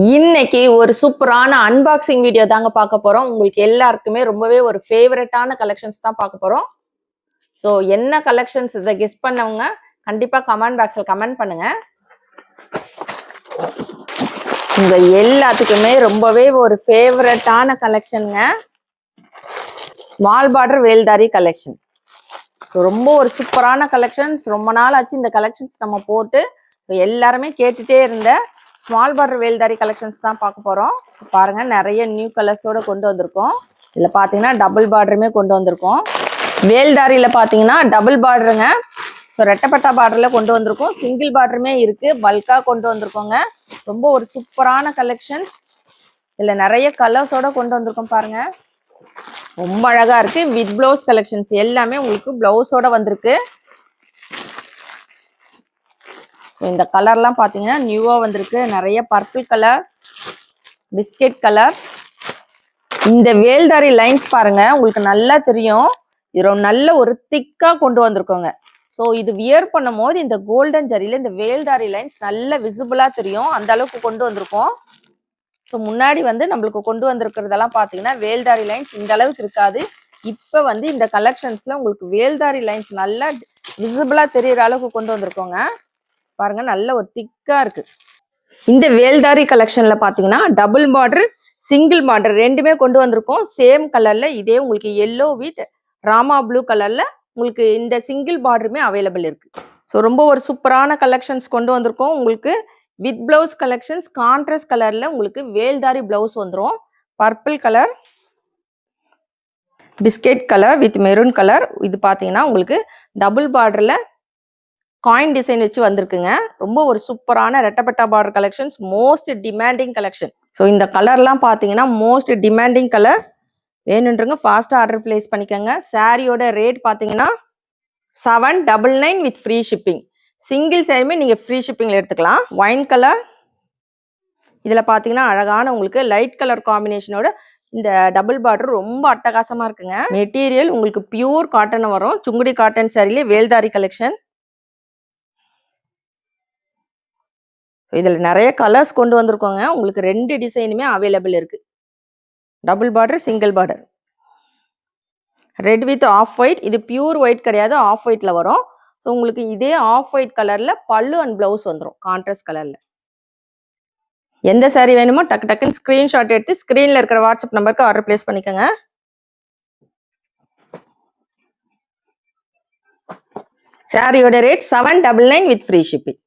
இன்னைக்கு ஒரு சூப்பரான அன்பாக்சிங் வீடியோ தாங்க பார்க்க போறோம். உங்களுக்கு எல்லாருக்குமே ரொம்பவே ஒரு ஃபேவரட்டான கலெக்ஷன்ஸ் தான் பார்க்க போறோம். ஸோ என்ன கலெக்ஷன்ஸ் இதை கெஸ் பண்ணவங்க கண்டிப்பா கமெண்ட் பாக்ஸ்ல கமெண்ட் பண்ணுங்க. உங்க எல்லாத்துக்குமே ரொம்பவே ஒரு ஃபேவரட்டான கலெக்ஷனுங்க, ஸ்மால் பார்டர் வேல்தாரி கலெக்ஷன். ரொம்ப ஒரு சூப்பரான கலெக்ஷன்ஸ். ரொம்ப நாள் ஆச்சு இந்த கலெக்ஷன்ஸ் நம்ம போட்டு. எல்லாருமே கேட்டுட்டே இருந்த ஸ்மால் பார்டர் வேல்தாரி கலெக்ஷன்ஸ் தான் பார்க்க போகிறோம். பாருங்கள், நிறைய நியூ கலர்ஸோடு கொண்டு வந்திருக்கோம். இதில் பார்த்தீங்கன்னா டபுள் பார்டருமே கொண்டு வந்திருக்கோம். வேல்தாரியில் பார்த்தீங்கன்னா டபுள் பார்டருங்க. ஸோ ரெட்டப்பட்டா பார்டரில் கொண்டு வந்திருக்கோம். சிங்கிள் பார்டருமே இருக்குது, பல்காக கொண்டு வந்திருக்கோங்க. ரொம்ப ஒரு சூப்பரான கலெக்ஷன். இதில் நிறைய கலர்ஸோடு கொண்டு வந்திருக்கோம் பாருங்கள். ரொம்ப அழகாக இருக்குது. வித் ப்ளவுஸ் கலெக்ஷன்ஸ் எல்லாமே உங்களுக்கு ப்ளவுஸோடு வந்திருக்கு. இந்த கலர்லாம் பார்த்தீங்கன்னா நியூவாக வந்திருக்கு. நிறைய பர்பிள் கலர், பிஸ்கெட் கலர். இந்த வேல்தாரி லைன்ஸ் பாருங்க, உங்களுக்கு நல்லா தெரியும். இது நல்ல ஒரு திக்காக கொண்டு வந்திருக்கோங்க. ஸோ இது வியர் பண்ணும் போது இந்த கோல்டன் ஜரியில் இந்த வேல்தாரி லைன்ஸ் நல்ல விசிபிளாக தெரியும். அந்த அளவுக்கு கொண்டு வந்திருக்கோம். ஸோ முன்னாடி நம்மளுக்கு கொண்டு வந்திருக்கிறதெல்லாம் பார்த்தீங்கன்னா வேல்தாரி லைன்ஸ் இந்த அளவுக்கு இருக்காது. இப்போ இந்த கலெக்ஷன்ஸில் உங்களுக்கு வேல்தாரி லைன்ஸ் நல்லா விசிபிளாக தெரிகிற அளவுக்கு கொண்டு வந்திருக்கோங்க. பாருங்க, நல்ல ஒரு திக்கா இருக்கு. இந்த வேல்தாரி கலெக்ஷன்ல பாத்தீங்கன்னா டபுள் பார்டர், சிங்கிள் பார்டர் ரெண்டுமே கொண்டு வந்திருக்கோம். சேம் கலர்ல. இதே உங்களுக்கு எல்லோ வித் ராமா ப்ளூ கலர்ல உங்களுக்கு இந்த சிங்கிள் பார்டருமே அவைலபிள் இருக்கு. ஸோ ரொம்ப ஒரு சூப்பரான கலெக்ஷன்ஸ் கொண்டு வந்திருக்கோம். உங்களுக்கு வித் பிளவுஸ் கலெக்ஷன்ஸ் கான்ட்ராஸ்ட் கலர்ல உங்களுக்கு வேல்தாரி பிளவுஸ் வந்துடும். Purple colour, biscuit colour with maroon colour. இது பார்த்தீங்கன்னா உங்களுக்கு டபுள் பார்டர்ல காயின் டிசைன் வச்சு வந்திருக்குங்க. ரொம்ப ஒரு சூப்பரான ரெட்டப்பட்டா border collections, most demanding collection. So இந்த கலர்லாம் பார்த்தீங்கன்னா மோஸ்ட் டிமாண்டிங் கலர். வேணுன்றவங்க ஃபாஸ்ட்டாக ஆர்டர் பிளேஸ் பண்ணிக்கோங்க. சாரியோட ரேட் பார்த்தீங்கன்னா 799 வித் ஃப்ரீ ஷிப்பிங். சிங்கிள் சாரியுமே நீங்கள் ஃப்ரீ ஷிப்பிங்கில் எடுத்துக்கலாம். Wine colour. இதில் பார்த்தீங்கன்னா அழகான உங்களுக்கு லைட் கலர் காம்பினேஷனோட இந்த டபுள் பார்டர் ரொம்ப அட்டகாசமாக இருக்குங்க. மெட்டீரியல் உங்களுக்கு பியூர் காட்டன் வரும். சுங்குடி காட்டன் சாரிலே வேல்தாரி கலெக்ஷன். இதில் நிறைய கலர்ஸ் கொண்டு வந்திருக்கோங்க. உங்களுக்கு ரெண்டு டிசைனுமே அவைலபிள் இருக்கு. Double border, single border. Red with off white. இது பியூர் ஒயிட் கிடையாது, ஆஃப் ஒயிட்ல வரும். ஸோ உங்களுக்கு இதே ஆஃப் ஒயிட் கலர்ல பல்லு அண்ட் பிளவுஸ் வந்துடும் கான்ட்ராஸ்ட் கலர்ல. எந்த சாரி வேணுமோ டக்கு டக்குன்னு ஸ்கிரீன்ஷாட் எடுத்து ஸ்கிரீன்ல இருக்கிற வாட்ஸ்அப் நம்பருக்கு ஆர்டர் பிளேஸ் பண்ணிக்கோங்க. சாரியோட ரேட் 799 வித் ஃப்ரீ ஷிப்பிங்.